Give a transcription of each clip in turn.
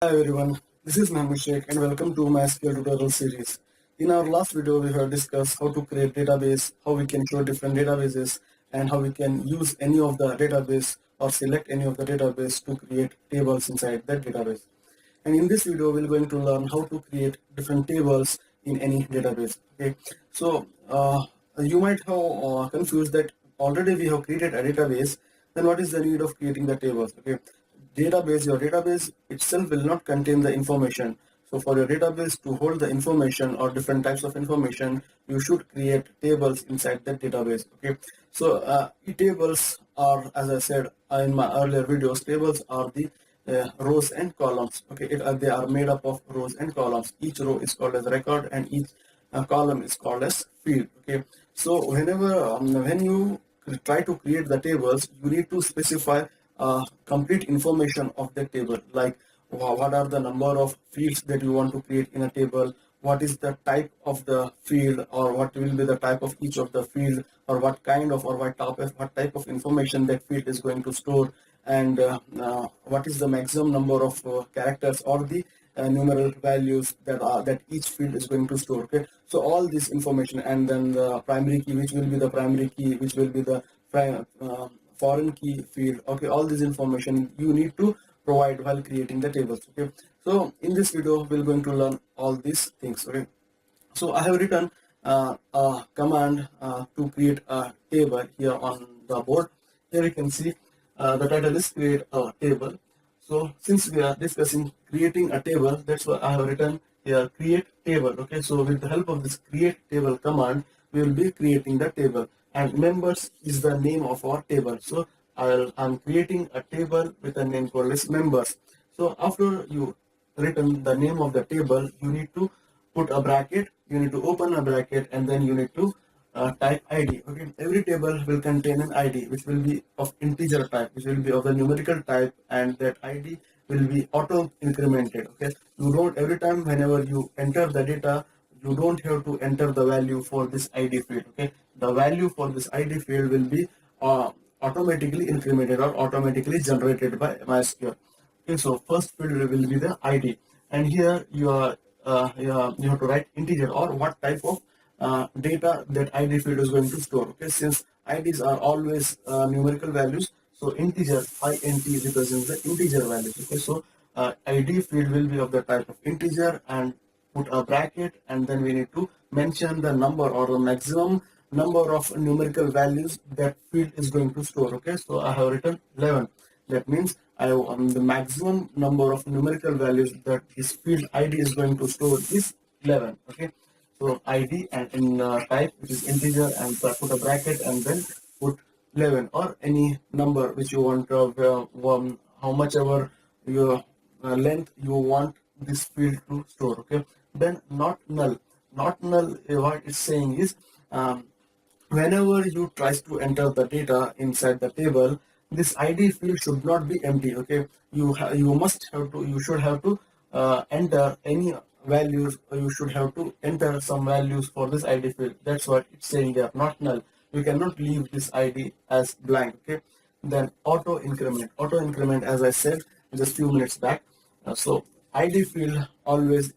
Hi everyone, this is Mahmoud Sheikh and welcome to MySQL tutorial series. In our last video, we have discussed how to create database, how we can show different databases, and how we can use any of the database or select any of the database to create tables inside that database. And in this video, we're going to learn how to create different tables in any database. Okay, so you might have confused that already we have created a database. Then what is the need of creating the tables? Okay, your database itself will not contain the information. So for your database to hold the information or different types of information, you should create tables inside that database. Okay, so tables are, as I said in my earlier videos, tables are the rows and columns. Okay, they are made up of rows and columns. Each row is called as record and each column is called as field. Okay, so when you try to create the tables, you need to specify complete information of the table, like what are the number of fields that you want to create in a table, what is the type of the field, or what will be the type of each of the field, or what kind of or what type of information that field is going to store, and what is the maximum number of characters or the numeral values that each field is going to store. Okay, so all this information, and then the primary key, which will be the primary key, which will be the foreign key field. Okay, all this information you need to provide while creating the tables. Okay, so in this video we're going to learn all these things. Okay, so I have written a command to create a table here on the board. Here you can see the title is create a table. So since we are discussing creating a table, that's why I have written here create table. Okay, so with the help of this create table command, we will be creating the table, and members is the name of our table. So I'm creating a table with a name called as members. So after you written the name of the table, you need to put a bracket, you need to open a bracket, and then you need to type ID. Okay, every table will contain an ID which will be of integer type, which will be of the numerical type, and that ID will be auto incremented. Okay, you don't, every time whenever you enter the data, you don't have to enter the value for this ID field. Okay, the value for this ID field will be automatically incremented or automatically generated by MySQL. Okay, so first field will be the ID, and here you have to write integer or what type of data that ID field is going to store. Okay, since IDs are always numerical values, so integer int represents the integer values. Okay, so ID field will be of the type of integer, and put a bracket, and then we need to mention the number or the maximum number of numerical values that field is going to store. Okay, so I have written 11. That means the maximum number of numerical values that this field ID is going to store is 11. Okay, so ID and in type, which is integer, and put a bracket and then put 11 or any number which you want, how much ever your length you want this field to store. Okay, then not null. Not null, what it's saying is, whenever you try to enter the data inside the table, this ID field should not be empty. Okay, you should have to enter any values, or you should have to enter some values for this ID field. That's what it's saying there, not null. You cannot leave this ID as blank. Okay, then auto increment, as I said just few minutes back. So ID field always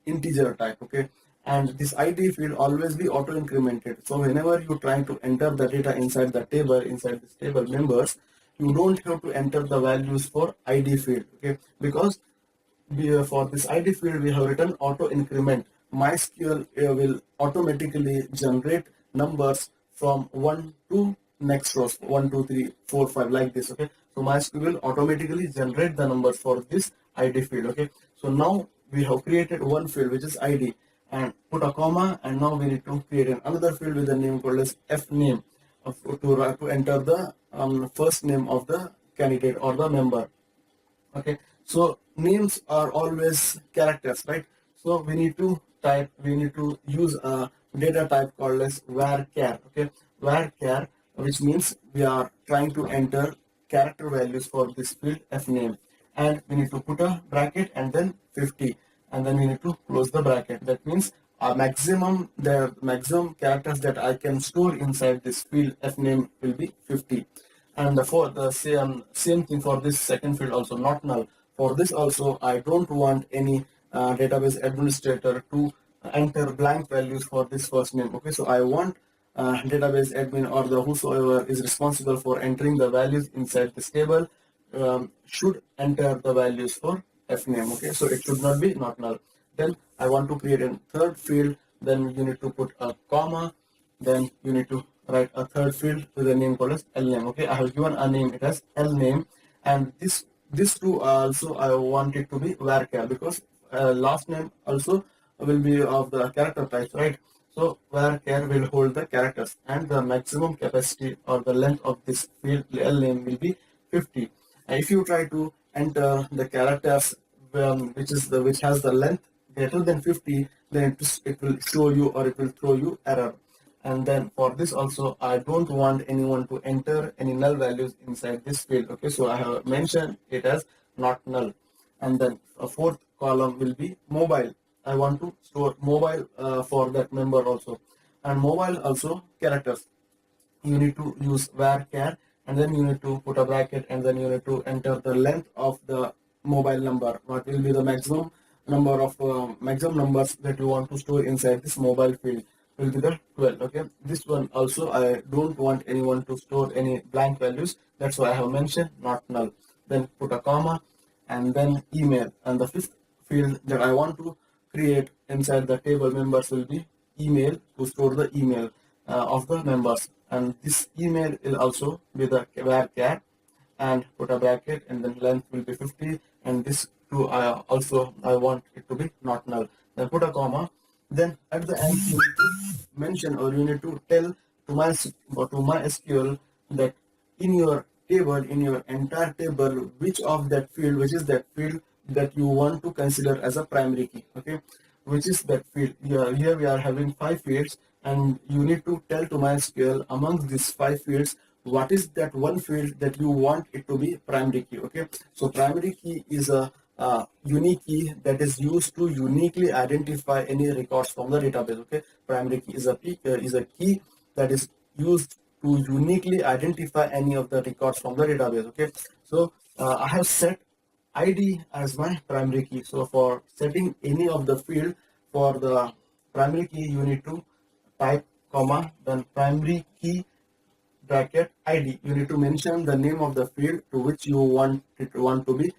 integer type. Okay, and this ID field always be auto incremented. So whenever you try to enter the data inside the table, inside this table members, you don't have to enter the values for ID field. Okay, because for this ID field we have written auto increment. MySQL will automatically generate numbers from 1 to next rows, 1 2 3 4 5, like this. Okay, so MySQL will automatically generate the numbers for this ID field. Okay, so now we have created one field which is ID, and put a comma, and now we need to create another field with a name called as f name to enter the first name of the candidate or the member. Okay, so names are always characters, right? So we need to use a data type called as varchar. Okay, varchar, which means we are trying to enter character values for this field f name, and we need to put a bracket and then 50, and then we need to close the bracket. That means the maximum characters that I can store inside this field f name will be 50. And for the same thing for this second field also, not null. For this also, I don't want any database administrator to enter blank values for this first name. Okay, so I want database admin or the whosoever is responsible for entering the values inside this table should enter the values for fname. Okay, so it should not be not null. Then I want to create a third field. Then you need to put a comma. Then you need to write a third field with a name called as lname. Okay, I have given a name, it has lname, and this too also I want it to be varchar, because last name also will be of the character type, right? So varchar will hold the characters, and the maximum capacity or the length of this field lname will be 50. And if you try to enter the characters which has the length greater than 50, then it will show you, or it will throw you error. And then for this also, I don't want anyone to enter any null values inside this field. Okay, so I have mentioned it as not null. And then a fourth column will be mobile. I want to store mobile for that member also, and mobile also characters. You need to use varchar, and then you need to put a bracket, and then you need to enter the length of the mobile number. What will be the maximum number of maximum numbers that you want to store inside this mobile field will be the 12. Okay, this one also I don't want anyone to store any blank values. That's why I have mentioned not null. Then put a comma, and then email, and the fifth field that I want to create inside the table members will be email, to store the email of the members. And this email will also be the varchar, and put a bracket, and then length will be 50, and this too I want it to be not null. Then put a comma. Then at the end you need to mention, or you need to tell to MySQL that in your table, in your entire table, which is that field that you want to consider as a primary key. Okay, which is that field. Here we are having 5 fields, and you need to tell to MySQL amongst these 5 fields what is that one field that you want it to be primary key. Okay, so primary key is a unique key that is used to uniquely identify any records from the database. Okay, primary key is a key that is used to uniquely identify any of the records from the database. Okay, so I have set id as my primary key. So for setting any of the field for the primary key, you need to type comma, then primary key bracket id. You need to mention the name of the field to which you want to be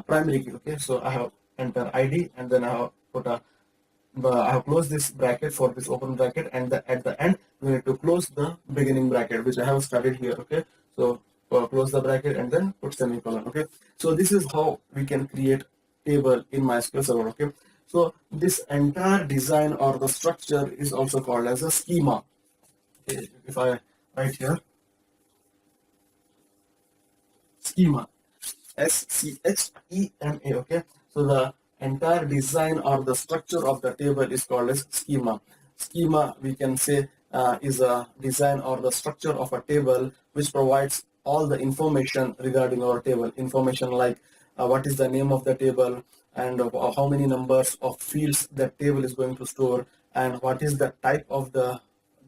primary key. Okay, so I have enter id, and then I have put a I have closed this bracket for this open bracket, and at the end we need to close the beginning bracket, which I have started here. Okay, so close the bracket and then put semicolon. Okay, so this is how we can create table in MySQL Server. Okay, so this entire design or the structure is also called as a schema. Okay, if I write here schema, schema. Okay, so the entire design or the structure of the table is called as schema. Schema, we can say, is a design or the structure of a table which provides all the information regarding our table. Information like what is the name of the table, and how many numbers of fields that table is going to store, and what is the type of the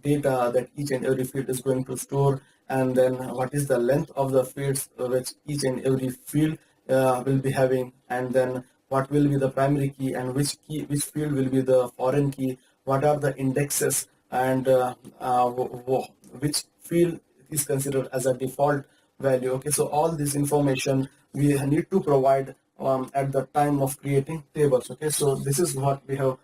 data that each and every field is going to store, and then what is the length of the fields which each and every field will be having, and then what will be the primary key, and which field will be the foreign key, what are the indexes, and which field is considered as a default value. Okay, so all this information we need to provide at the time of creating tables. Okay, so this is what we have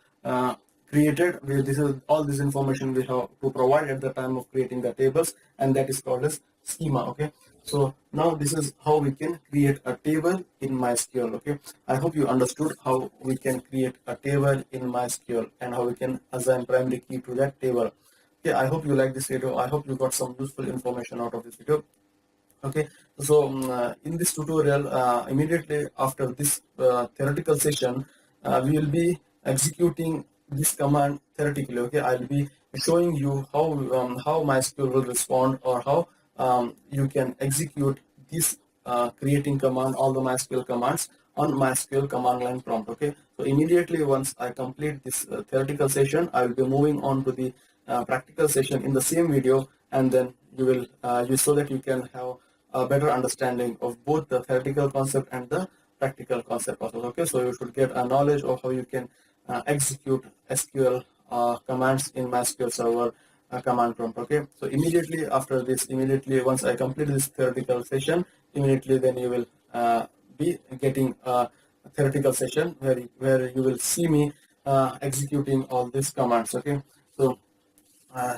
created. This is all this information we have to provide at the time of creating the tables, and that is called as schema. Okay, so now this is how we can create a table in MySQL. Okay, I hope you understood how we can create a table in MySQL and how we can assign primary key to that table. Okay, I hope you like this video. I hope you got some useful information out of this video. Okay, so in this tutorial, immediately after this theoretical session, we will be executing this command theoretically. Okay, I'll be showing you how MySQL will respond, or how you can execute this creating command, all the MySQL commands on MySQL command line prompt. Okay, so immediately once I complete this theoretical session, I will be moving on to the practical session in the same video, and then you will so that you can have a better understanding of both the theoretical concept and the practical concept also. Okay, so you should get a knowledge of how you can execute SQL commands in MySQL server command prompt. Okay, so immediately after this, immediately once I complete this theoretical session, immediately then you will be getting a theoretical session where you will see me executing all these commands. Okay, so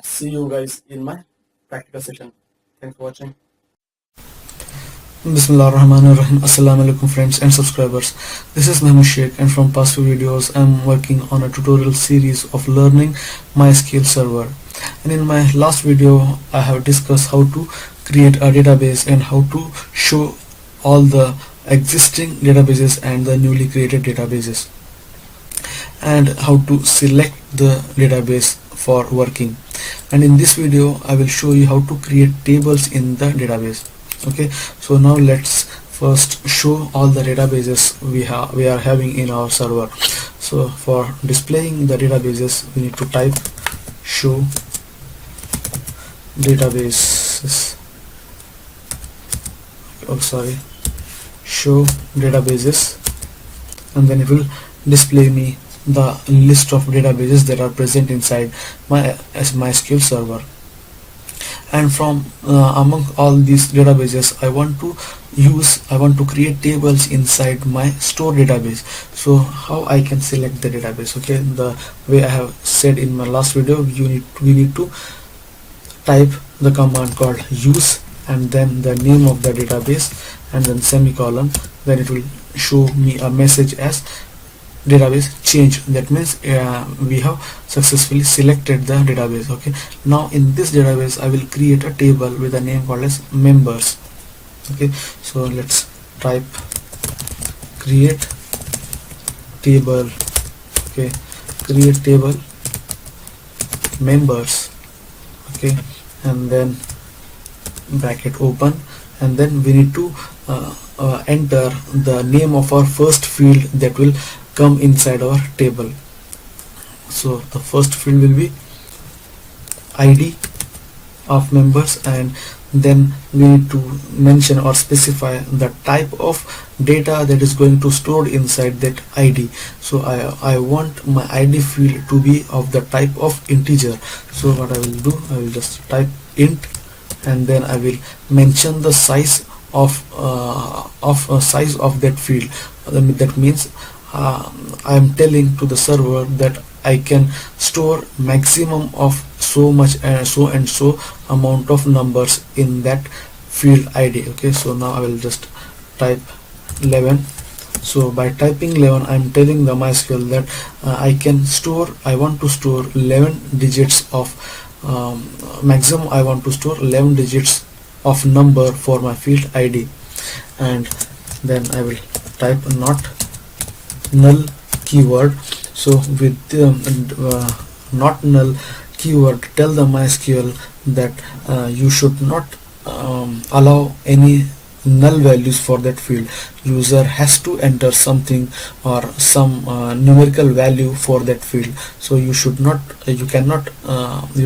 see you guys in my practical session. Thanks for watching. Bismillahirrahmanirrahim. Assalamu alaikum friends and subscribers. This is Mahmoud Sheikh, and from past few videos I'm working on a tutorial series of learning MySQL server. And in my last video I have discussed how to create a database and how to show all the existing databases and the newly created databases, and how to select the database for working. And in this video I will show you how to create tables in the database. Okay, so now let's first show all the databases we are having in our server. So for displaying the databases we need to type show databases, show databases, and then it will display me the list of databases that are present inside my MySQL server. And from among all these databases I want to create tables inside my store database. So how I can select the database? Okay, the way I have said in my last video, we need to type the command called use and then the name of the database and then semicolon. Then it will show me a message as database change. That means we have successfully selected the database. Okay, now in this database I will create a table with a name called as members. Okay, so let's type create table. Okay, create table members. Okay, and then bracket open, and then we need to enter the name of our first field that will come inside our table. So the first field will be ID of members, and then we need to mention or specify the type of data that is going to stored inside that ID. So I want my ID field to be of the type of integer. So what I will do, I will just type int, and then I will mention the size of size of that field. That means I am telling to the server that I can store maximum of so much so and so amount of numbers in that field ID. Okay, so now I will just type 11. So by typing 11 I am telling the MySQL that I want to store 11 digits of maximum I want to store 11 digits of number for my field ID. And then I will type not null keyword. So with not null keyword, tell the MySQL that you should not allow any null values for that field. User has to enter something or some numerical value for that field. So you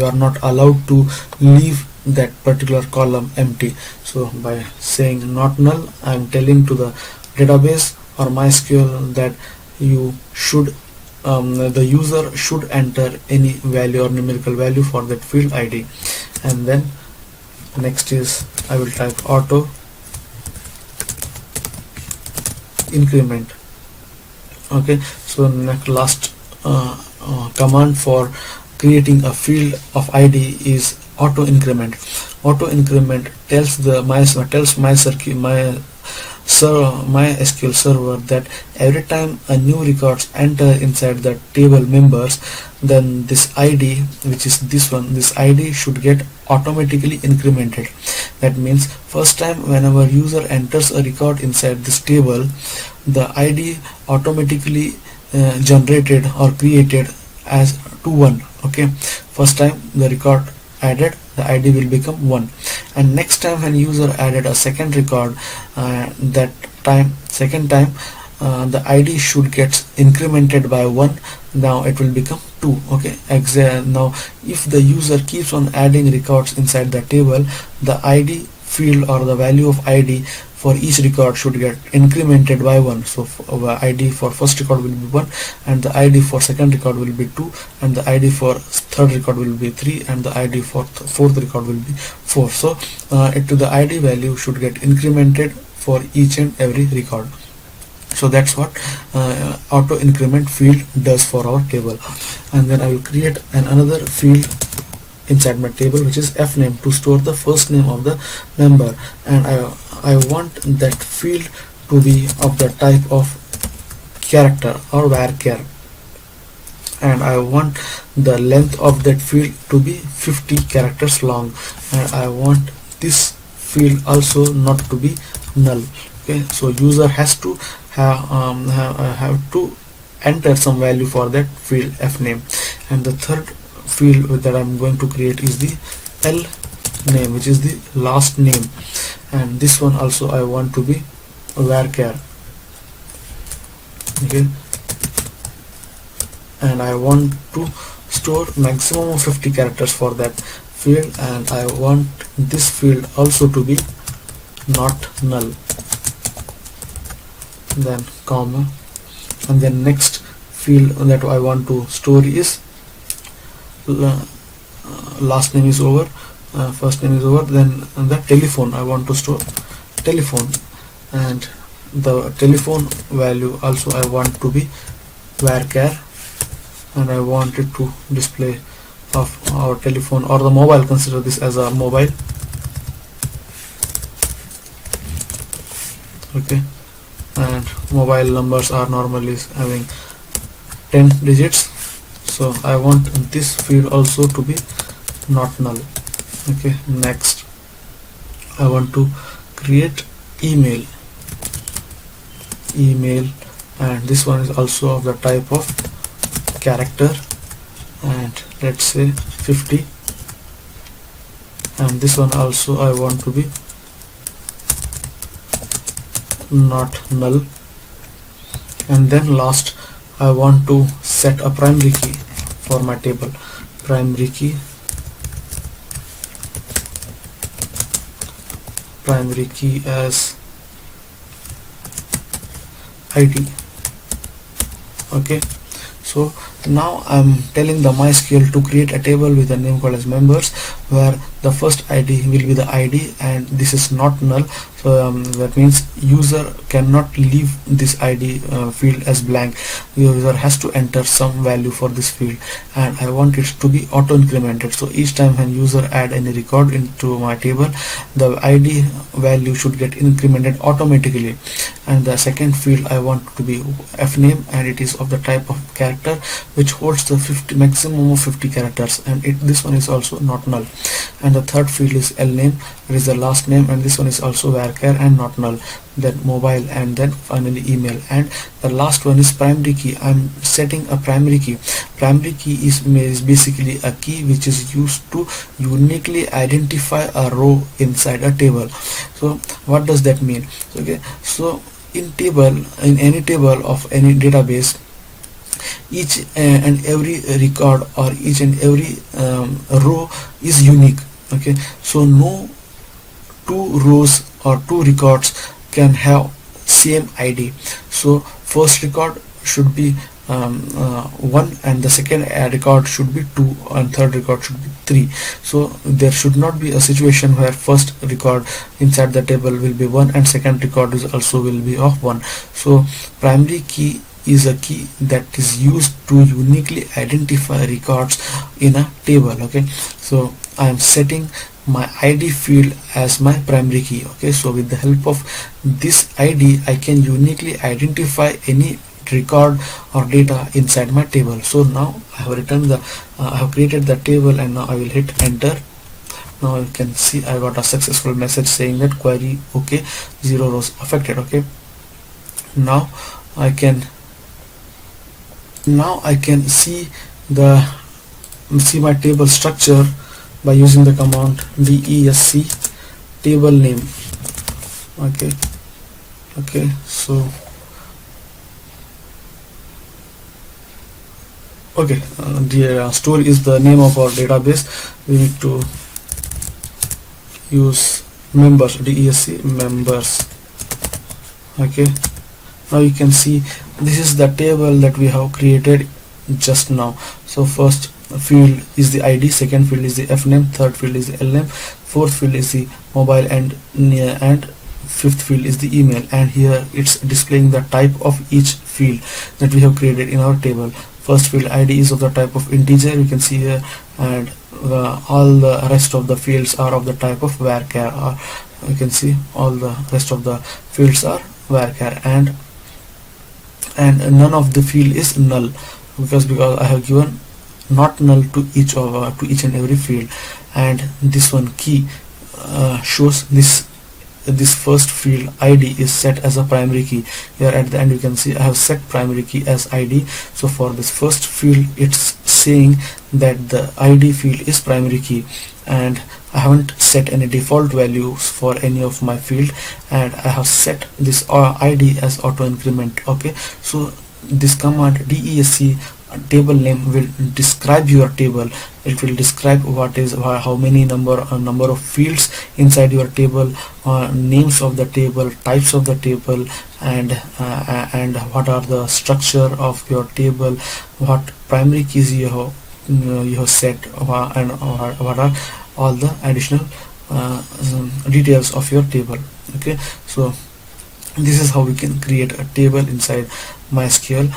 are not allowed to leave that particular column empty. So by saying not null, I am telling to the database or MySQL that the user should enter any value or numerical value for that field ID. And then next is I will type auto increment. Okay, so last command for creating a field of ID is auto increment. Auto increment tells MySQL server that every time a new records enter inside the table members, then this ID, which is this ID should get automatically incremented. That means first time whenever user enters a record inside this table, the ID automatically generated or created as to 1. Okay, first time the record added, the ID will become 1, and next time when user added a second record, second time the ID should get incremented by 1. Now it will become 2. Okay, now if the user keeps on adding records inside the table, the ID field or the value of id for each record should get incremented by 1. So id for first record will be 1, and the id for second record will be 2, and the id for third record will be 3, and the id for fourth record will be 4. So the id value should get incremented for each and every record. So that's what auto increment field does for our table. And then I will create another field inside my table, which is fname, to store the first name of the member, and I want that field to be of the type of character or varchar, and I want the length of that field to be 50 characters long, and I want this field also not to be null. Okay, so user has to have to enter some value for that field fname. And the third field that I'm going to create is the L name, which is the last name, and this one also I want to be varchar. Okay, and I want to store maximum of 50 characters for that field, and I want this field also to be not null. Then comma, and then next field that I want to store is last name is over, first name is over. Then the telephone, I want to store telephone, and the telephone value also I want to be varchar, and I want it to display of our telephone or the mobile. Consider this as a mobile. Okay, and mobile numbers are normally having 10 digits, so I want this field also to be not null. Okay, next I want to create email, and this one is also of the type of character, and let's say 50, and this one also I want to be not null. And then last I want to set a primary key for my table. Primary key as id. Okay, so now I'm telling the MySQL to create a table with a name called as members, where the first id will be the id, and this is not null. So that means user cannot leave this id field as blank. User has to enter some value for this field, and I want it to be auto incremented. So each time when user add any record into my table, the id value should get incremented automatically. And the second field I want to be fname, and it is of the type of character which holds the maximum of 50 characters, and this one is also not null. And the third field is lname, it is the last name, and this one is also varchar and not null. Then mobile, and then finally email. And the last one is primary key. I'm setting a primary key. Primary key is basically a key which is used to uniquely identify a row inside a table. So what does that mean? Okay, so in any table of any database, each and every record or each and every row is unique. Okay, so no two rows or two records can have same id. So first record should be 1, and the second record should be 2, and third record should be 3. So there should not be a situation where first record inside the table will be 1 and second record is also will be of 1. So primary key is a key that is used to uniquely identify records in a table. Okay, so I am setting my id field as my primary key. Okay, so with the help of this id I can uniquely identify any record or data inside my table. So now I have written I have created the table, and now I will hit enter. Now you can see I got a successful message saying that query okay, 0 rows affected. Okay, now I can see my table structure by using the command desc table name. Okay, so the story is the name of our database. We need to use members, DESC members. Okay, now you can see this is the table that we have created just now. So first field is the ID, second field is the fname, third field is the lname, fourth field is the mobile, and fifth field is the email. And here it's displaying the type of each field that we have created in our table. First field ID is of the type of integer, you can see here, and all the rest of the fields are of the type of varchar. You can see all the rest of the fields are varchar, and none of the field is null because I have given not null to each and every field. And this one key shows this first field ID is set as a primary key. Here at the end you can see I have set primary key as ID. So for this first field it's saying that the ID field is primary key, and I haven't set any default values for any of my field, and I have set this ID as auto increment. Okay, so this command DESC table name will describe your table. It will describe how many number of fields inside your table, names of the table, types of the table, and what are the structure of your table, what primary keys you have set, and what are all the additional details of your table. Okay, so this is how we can create a table inside MySQL.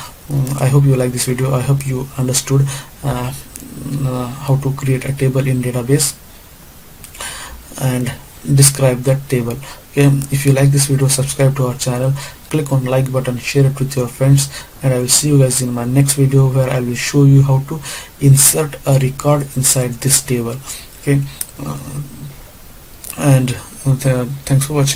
I hope you like this video. I hope you understood how to create a table in database and describe that table. Okay, if you like this video, subscribe to our channel, click on like button, share it with your friends, and I will see you guys in my next video where I will show you how to insert a record inside this table. Okay, and thanks for watching.